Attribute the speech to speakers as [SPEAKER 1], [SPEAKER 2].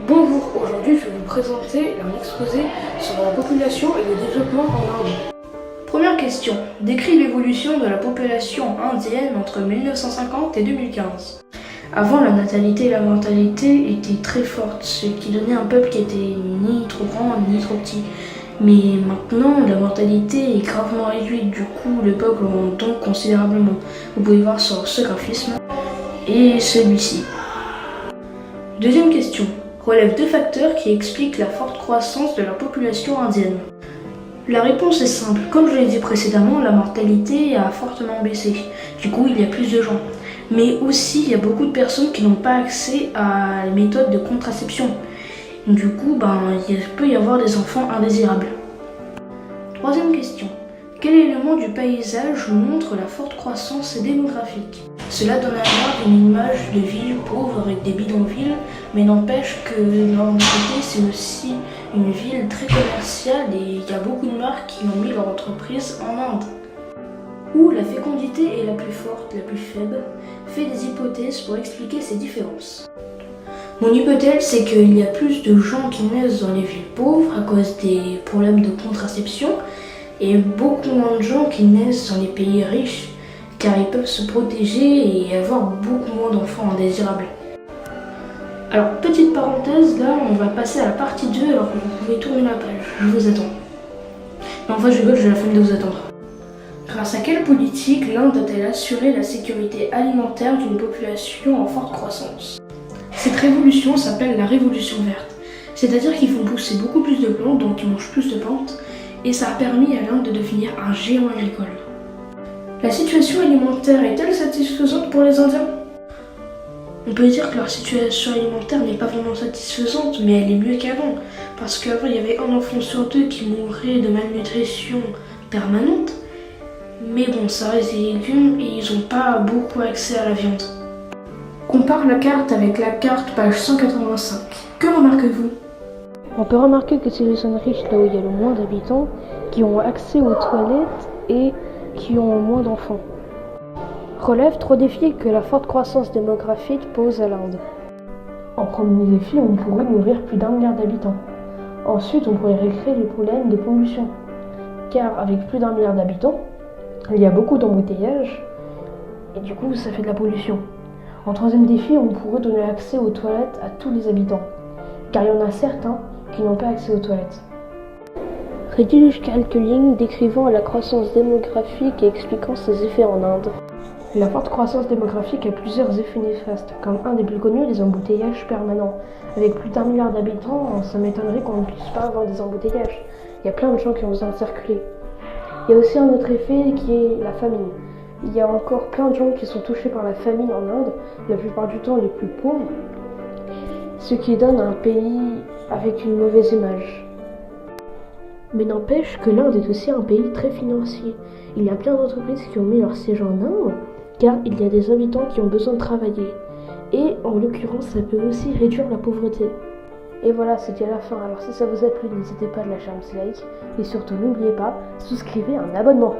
[SPEAKER 1] Bonjour, aujourd'hui je vais vous présenter un exposé sur la population et le développement en Inde. Première question, décrit l'évolution de la population indienne entre 1950 et 2015. Avant, la natalité et la mortalité étaient très fortes, ce qui donnait un peuple qui était ni trop grand ni trop petit. Mais maintenant, la mortalité est gravement réduite, du coup le peuple augmente donc considérablement. Vous pouvez voir sur ce graphisme et celui-ci. Deuxième question, relève deux facteurs qui expliquent la forte croissance de la population indienne. La réponse est simple, comme je l'ai dit précédemment, la mortalité a fortement baissé, du coup il y a plus de gens. Mais aussi il y a beaucoup de personnes qui n'ont pas accès à les méthodes de contraception. Du coup, il peut y avoir des enfants indésirables. Troisième question. Quel élément du paysage montre la forte croissance démographique? Cela donne à voir une image de ville pauvre avec des bidonvilles, mais n'empêche que l'Inde c'est aussi une ville très commerciale et il y a beaucoup de marques qui ont mis leur entreprise en Inde. Où la fécondité est la plus forte, la plus faible, fait des hypothèses pour expliquer ces différences. Mon hypothèse, c'est qu'il y a plus de gens qui naissent dans les villes pauvres à cause des problèmes de contraception et beaucoup moins de gens qui naissent dans les pays riches car ils peuvent se protéger et avoir beaucoup moins d'enfants indésirables. Alors, petite parenthèse, là on va passer à la partie 2 alors que vous pouvez tourner la page, je vous attends. Non, en fait je rigole, j'ai la flemme de vous attendre. Grâce à quelle politique l'Inde a-t-elle assuré la sécurité alimentaire d'une population en forte croissance? Cette révolution s'appelle la révolution verte, c'est-à-dire qu'ils font pousser beaucoup plus de plantes, donc ils mangent plus de plantes, et ça a permis à l'Inde de devenir un géant agricole. La situation alimentaire est-elle satisfaisante pour les Indiens? On peut dire que leur situation alimentaire n'est pas vraiment satisfaisante, mais elle est mieux qu'avant, parce qu'avant il y avait un enfant sur deux qui mourait de malnutrition permanente, mais bon, ça reste des légumes et ils n'ont pas beaucoup accès à la viande. Compare la carte avec la carte page 185. Que remarquez-vous?
[SPEAKER 2] On peut remarquer que c'est les zones riches, là où il y a le moins d'habitants, qui ont accès aux toilettes et qui ont moins d'enfants. Relève trois défis que la forte croissance démographique pose à l'Inde. En premier défi, on pourrait nourrir plus d'1 milliard d'habitants. Ensuite, on pourrait régler les problèmes de pollution. Car avec plus d'1 milliard d'habitants, il y a beaucoup d'embouteillages et du coup ça fait de la pollution. En troisième défi, on pourrait donner accès aux toilettes à tous les habitants, car il y en a certains qui n'ont pas accès aux toilettes. Rédige quelques lignes décrivant la croissance démographique et expliquant ses effets en Inde. La forte croissance démographique a plusieurs effets néfastes, comme un des plus connus, les embouteillages permanents. Avec plus d'1 milliard d'habitants, ça m'étonnerait qu'on ne puisse pas avoir des embouteillages. Il y a plein de gens qui ont besoin de circuler. Il y a aussi un autre effet qui est la famine. Il y a encore plein de gens qui sont touchés par la famine en Inde, la plupart du temps les plus pauvres, ce qui donne un pays avec une mauvaise image. Mais n'empêche que l'Inde est aussi un pays très financier. Il y a plein d'entreprises qui ont mis leur siège en Inde, car il y a des habitants qui ont besoin de travailler. Et en l'occurrence, ça peut aussi réduire la pauvreté. Et voilà, c'était la fin. Alors si ça vous a plu, n'hésitez pas à lâcher un petit like. Et surtout, n'oubliez pas, souscrivez un abonnement.